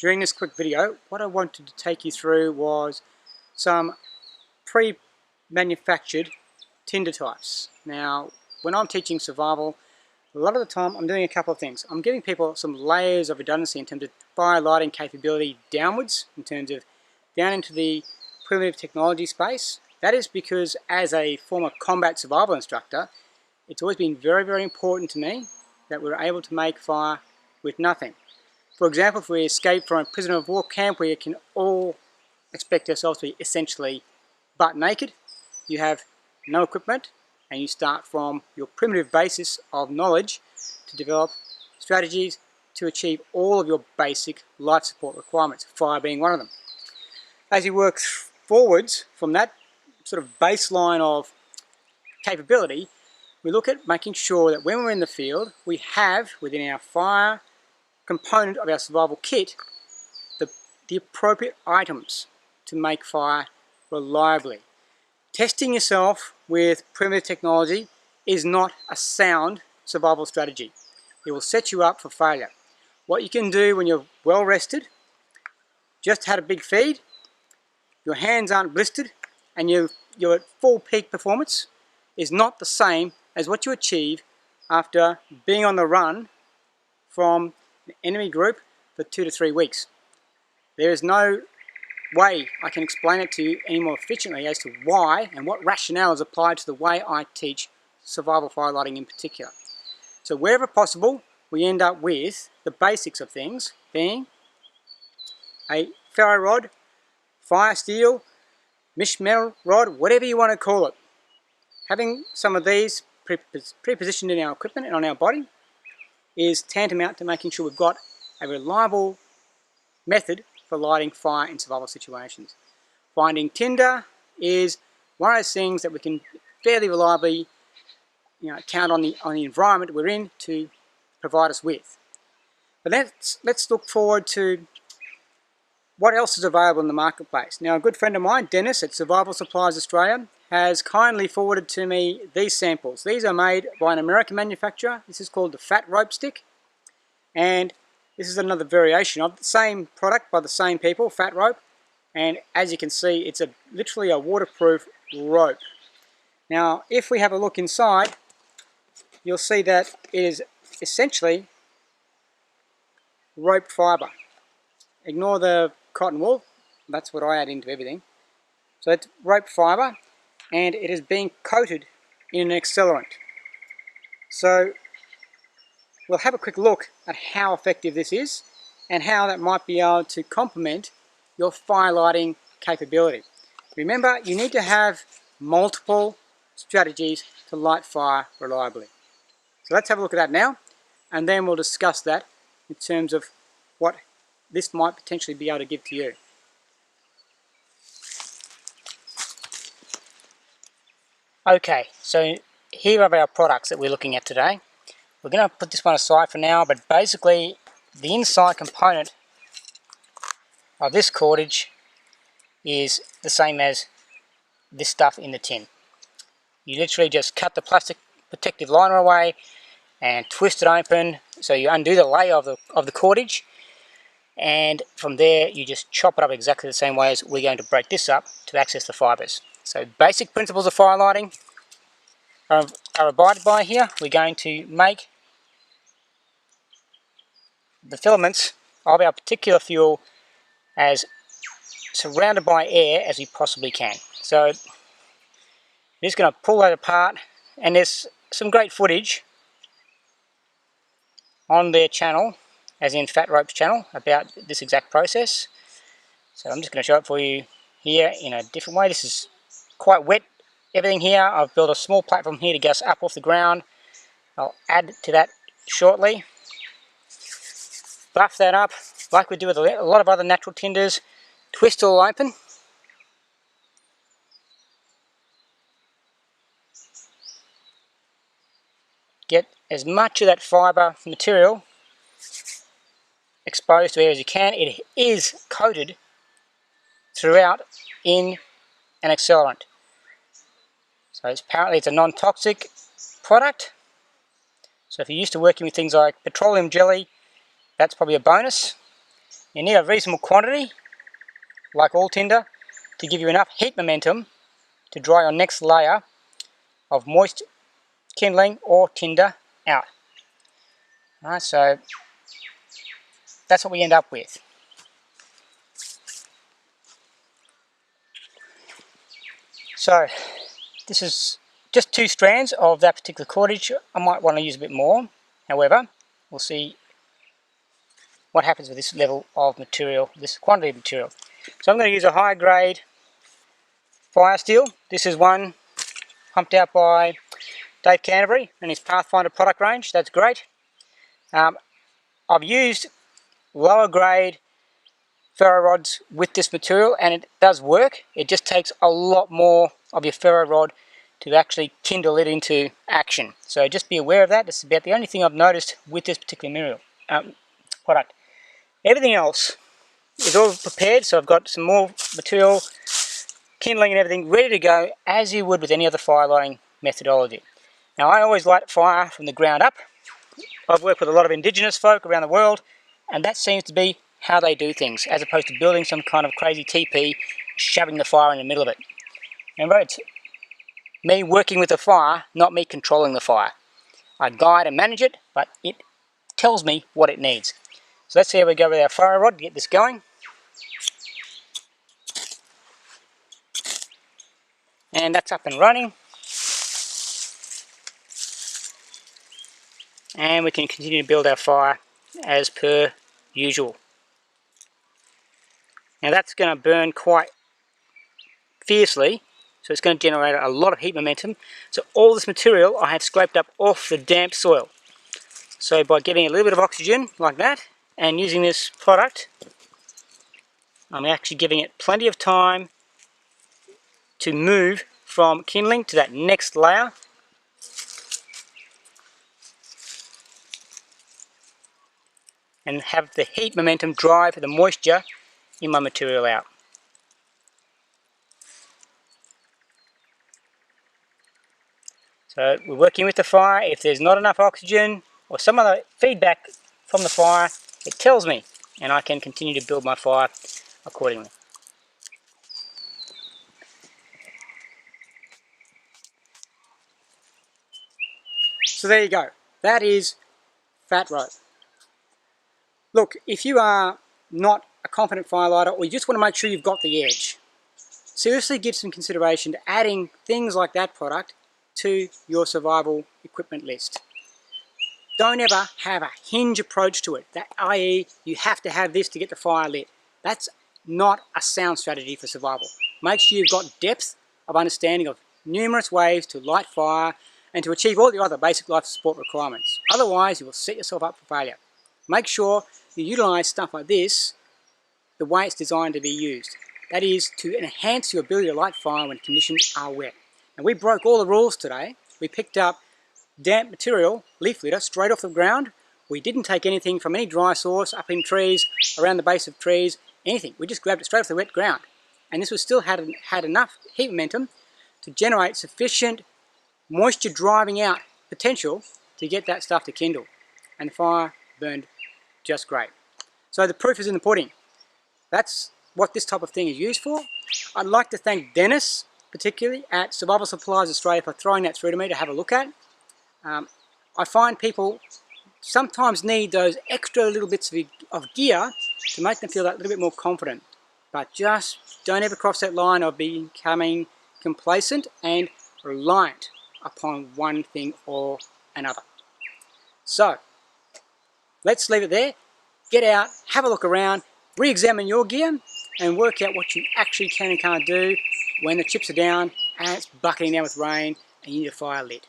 During this quick video, what I wanted to take you through was some pre-manufactured Tinder types. Now, when I'm teaching survival, a lot of the time I'm doing a couple of things. I'm giving people some layers of redundancy in terms of fire lighting capability downwards, in terms of down into the primitive technology space. That is because as a former combat survival instructor, it's always been very, very important to me that we're able to make fire with nothing. For example, if we escape from a prisoner of war camp, we can all expect ourselves to be essentially butt naked. You have no equipment, and you start from your primitive basis of knowledge to develop strategies to achieve all of your basic life support requirements, fire being one of them. As you work forwards from that sort of baseline of capability, we look at making sure that when we're in the field, we have within our fire component of our survival kit the appropriate items to make fire reliably. Testing yourself with primitive technology is not a sound survival strategy. It will set you up for failure. What you can do when you're well rested, just had a big feed, your hands aren't blistered, and you're at full peak performance, is not the same as what you achieve after being on the run from an enemy group for 2 to 3 weeks. There is no way I can explain it to you any more efficiently as to why and what rationale is applied to the way I teach survival fire lighting in particular. So wherever possible, we end up with the basics of things being a ferro rod, fire steel, mesh metal rod, whatever you want to call it. Having some of these pre-positioned in our equipment and on our body is tantamount to making sure we've got a reliable method for lighting fire in survival situations. Finding Tinder is one of those things that we can fairly reliably count on the environment we're in to provide us with. But let's look forward to what else is available in the marketplace. Now, a good friend of mine, Dennis at Survival Supplies Australia, has kindly forwarded to me these samples. These are made by an American manufacturer. This is called the Fat Rope Stick, and this is another variation of the same product by the same people, Fat Rope, and as you can see, it's literally a waterproof rope. Now, if we have a look inside, you'll see that it is essentially rope fibre. Ignore the cotton wool, that's what I add into everything. So it's rope fibre, and it is being coated in an accelerant. So we'll have a quick look at how effective this is and how that might be able to complement your fire lighting capability. Remember, you need to have multiple strategies to light fire reliably. So let's have a look at that now, and then we'll discuss that in terms of what this might potentially be able to give to you. Okay, so here are our products that we're looking at today. We're going to put this one aside for now, but basically the inside component of this cordage is the same as this stuff in the tin. You literally just cut the plastic protective liner away and twist it open, so you undo the layer of the cordage, and from there you just chop it up exactly the same way as we're going to break this up to access the fibres. So basic principles of fire lighting are abided by here. We're going to make the filaments of our particular fuel as surrounded by air as we possibly can. So I'm just going to pull that apart, and there's some great footage on their channel, as in Fat Rope's channel, about this exact process. So I'm just going to show it for you here in a different way. This is quite wet, everything here. I've built a small platform here to get us up off the ground. I'll add to that shortly. Buff that up like we do with a lot of other natural tinders. Twist all open. Get as much of that fibre material exposed to air as you can. It is coated throughout in an accelerant. So apparently it's a non-toxic product. So if you're used to working with things like petroleum jelly, that's probably a bonus. You need a reasonable quantity, like all tinder, to give you enough heat momentum to dry your next layer of moist kindling or tinder out. Alright, so that's what we end up with. So this is just 2 strands of that particular cordage. I might want to use a bit more. However, we'll see what happens with this level of material, this quantity of material. So I'm going to use a high grade fire steel. This is one pumped out by Dave Canterbury and his Pathfinder product range. That's great. I've used lower grade ferro rods with this material and it does work. It just takes a lot more of your ferro rod to actually kindle it into action. So just be aware of that. That's about the only thing I've noticed with this particular product. Everything else is all prepared, so I've got some more material, kindling and everything ready to go as you would with any other fire lighting methodology. Now I always light fire from the ground up. I've worked with a lot of indigenous folk around the world and that seems to be how they do things, as opposed to building some kind of crazy teepee, shoving the fire in the middle of it. Remember, it's me working with the fire, not me controlling the fire. I guide and manage it, but it tells me what it needs. So let's see how we go with our fire rod to get this going. And that's up and running. And we can continue to build our fire as per usual. Now that's going to burn quite fiercely, so it's going to generate a lot of heat momentum. So all this material I had scraped up off the damp soil. So by getting a little bit of oxygen like that and using this product, I'm actually giving it plenty of time to move from kindling to that next layer. And have the heat momentum drive the moisture in my material out. So we're working with the fire. If there's not enough oxygen or some other feedback from the fire, it tells me and I can continue to build my fire accordingly. So there you go. That is fat rope. Look, if you are not a confident firelighter or you just want to make sure you've got the edge, seriously give some consideration to adding things like that product to your survival equipment list. Don't ever have a hinge approach to it, i.e. you have to have this to get the fire lit. That's not a sound strategy for survival. Make sure you've got depth of understanding of numerous ways to light fire and to achieve all the other basic life support requirements. Otherwise you will set yourself up for failure. Make sure you utilize stuff like this the way it's designed to be used. That is to enhance your ability to light fire when conditions are wet. And we broke all the rules today. We picked up damp material, leaf litter, straight off the ground. We didn't take anything from any dry source, up in trees, around the base of trees, anything. We just grabbed it straight off the wet ground. And this was still had enough heat momentum to generate sufficient moisture driving out potential to get that stuff to kindle. And the fire burned just great. So the proof is in the pudding. That's what this type of thing is used for. I'd like to thank Dennis, particularly at Survival Supplies Australia, for throwing that through to me to have a look at. I find people sometimes need those extra little bits of gear to make them feel that little bit more confident. But just don't ever cross that line of becoming complacent and reliant upon one thing or another. So, let's leave it there. Get out, have a look around, re-examine your gear and work out what you actually can and can't do when the chips are down and it's bucketing down with rain and you need a fire lit.